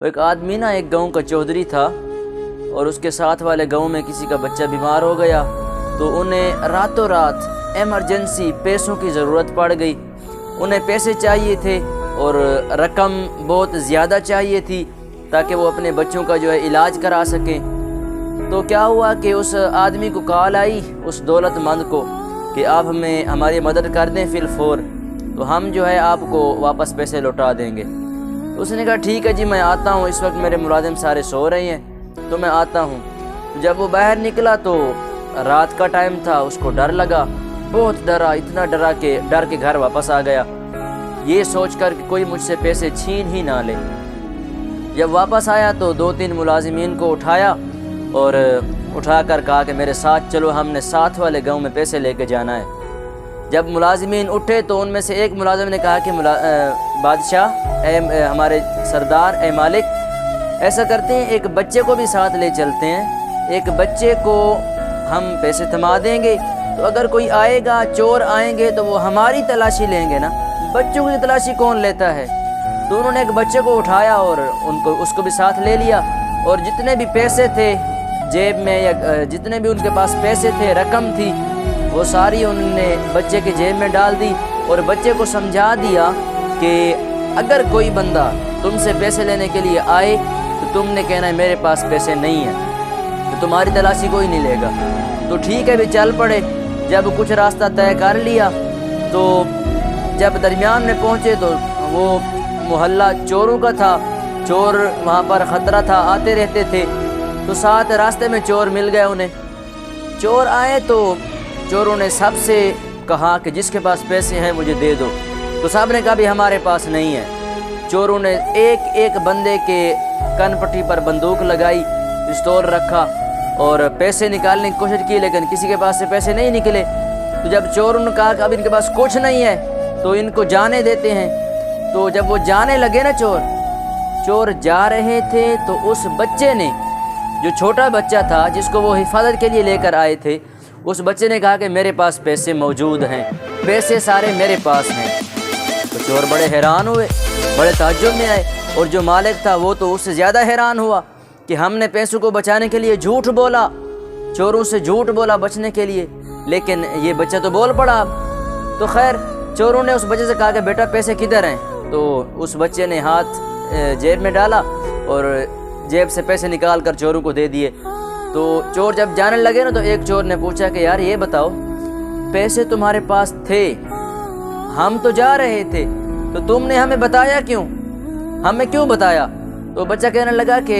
एक आदमी ना एक गांव का चौधरी था और उसके साथ वाले गांव में किसी का बच्चा बीमार हो गया तो उन्हें रातों रात एमरजेंसी पैसों की ज़रूरत पड़ गई। उन्हें पैसे चाहिए थे और रकम बहुत ज़्यादा चाहिए थी ताकि वो अपने बच्चों का जो है इलाज करा सकें। तो क्या हुआ कि उस आदमी को कॉल आई उस दौलतमंद को कि आप हमें हमारी मदद कर दें फिल फौर, तो हम जो है आपको वापस पैसे लौटा देंगे। तो उसने कहा ठीक है जी मैं आता हूँ, इस वक्त मेरे मुलाजिम सारे सो रहे हैं तो मैं आता हूँ। जब वो बाहर निकला तो रात का टाइम था, उसको डर लगा, बहुत डरा, इतना डर के घर वापस आ गया ये सोच कर कि कोई मुझसे पैसे छीन ही ना ले। जब वापस आया तो 2-3 मुलाजिमीन को उठाया और उठाकर कहा कि मेरे साथ चलो, हमने साथ वाले गांव में पैसे लेके जाना है। जब मुलाजिमीन उठे तो उनमें से एक मुलाजिम ने कहा कि बादशाह, हमारे सरदार, ए मालिक, ऐसा करते हैं एक बच्चे को भी साथ ले चलते हैं, एक बच्चे को हम पैसे थमा देंगे तो अगर कोई आएगा, चोर आएंगे तो वो हमारी तलाशी लेंगे ना, बच्चों की तलाशी कौन लेता है। तो उन्होंने एक बच्चे को उठाया और उसको भी साथ ले लिया और जितने भी पैसे थे जेब में या जितने भी उनके पास पैसे थे, रकम थी, वो सारी उन्होंने बच्चे के जेब में डाल दी और बच्चे को समझा दिया कि अगर कोई बंदा तुमसे पैसे लेने के लिए आए तो तुमने कहना है मेरे पास पैसे नहीं है, तो तुम्हारी तलाशी कोई नहीं लेगा। तो ठीक है भी चल पड़े। जब कुछ रास्ता तय कर लिया तो जब दरमियान में पहुँचे तो वो मोहल्ला चोरों का था, चोर वहाँ पर ख़तरा था, आते रहते थे। तो साथ रास्ते में चोर मिल गए उन्हें। चोर आए तो चोरों ने सबसे कहा कि जिसके पास पैसे हैं मुझे दे दो, तो सब ने कहा भी हमारे पास नहीं है। चोरों ने एक एक बंदे के कनपट्टी पर बंदूक लगाई, पिस्तौल रखा और पैसे निकालने की कोशिश की, लेकिन किसी के पास से पैसे नहीं निकले। तो जब चोरों ने कहा कि अब इनके पास कुछ नहीं है तो इनको जाने देते हैं। तो जब वो जाने लगे ना, चोर जा रहे थे तो उस बच्चे ने, जो छोटा बच्चा था जिसको वो हिफाजत के लिए लेकर आए थे, उस बच्चे ने कहा कि मेरे पास पैसे मौजूद हैं, पैसे सारे मेरे पास हैं। तो चोर बड़े हैरान हुए, बड़े ताज्जुब में आए और जो मालिक था वो तो उससे ज़्यादा हैरान हुआ कि हमने पैसों को बचाने के लिए झूठ बोला, चोरों से झूठ बोला बचने के लिए, लेकिन ये बच्चा तो बोल पड़ा। तो खैर चोरों ने उस बच्चे से कहा कि बेटा पैसे किधर हैं। तो उस बच्चे ने हाथ जेब में डाला और जेब से पैसे निकाल कर चोरों को दे दिए। तो चोर जब जाने लगे ना तो एक चोर ने पूछा कि यार ये बताओ, पैसे तुम्हारे पास थे, हम तो जा रहे थे, तो तुमने हमें बताया क्यों, हमें क्यों बताया। तो बच्चा कहने लगा कि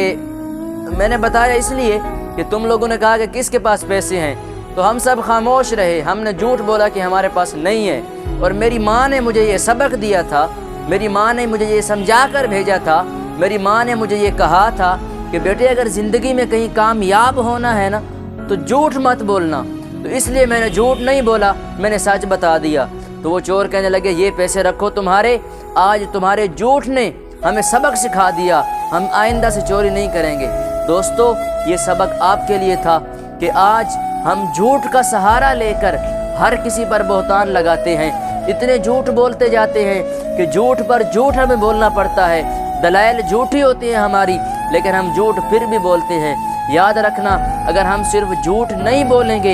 मैंने बताया इसलिए कि तुम लोगों ने कहा कि किसके पास पैसे हैं, तो हम सब खामोश रहे, हमने झूठ बोला कि हमारे पास नहीं है। और मेरी माँ ने मुझे ये सबक दिया था, मेरी माँ ने मुझे ये समझा कर भेजा था, मेरी माँ ने मुझे ये कहा था कि बेटे अगर ज़िंदगी में कहीं कामयाब होना है ना तो झूठ मत बोलना। तो इसलिए मैंने झूठ नहीं बोला, मैंने सच बता दिया। तो वो चोर कहने लगे ये पैसे रखो तुम्हारे, आज तुम्हारे झूठ ने हमें सबक सिखा दिया, हम आइंदा से चोरी नहीं करेंगे। दोस्तों ये सबक आपके लिए था कि आज हम झूठ का सहारा लेकर हर किसी पर बहतान लगाते हैं, इतने झूठ बोलते जाते हैं कि झूठ पर झूठ हमें बोलना पड़ता है, दलाइल झूठी होती है हमारी, लेकिन हम झूठ फिर भी बोलते हैं। याद रखना, अगर हम सिर्फ झूठ नहीं बोलेंगे,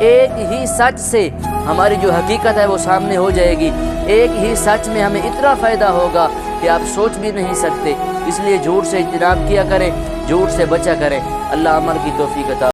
एक ही सच से हमारी जो हकीकत है वो सामने हो जाएगी। एक ही सच में हमें इतना फ़ायदा होगा कि आप सोच भी नहीं सकते। इसलिए झूठ से इज्तनाब किया करें, झूठ से बचा करें। अल्लाह अमल की तौफीक अता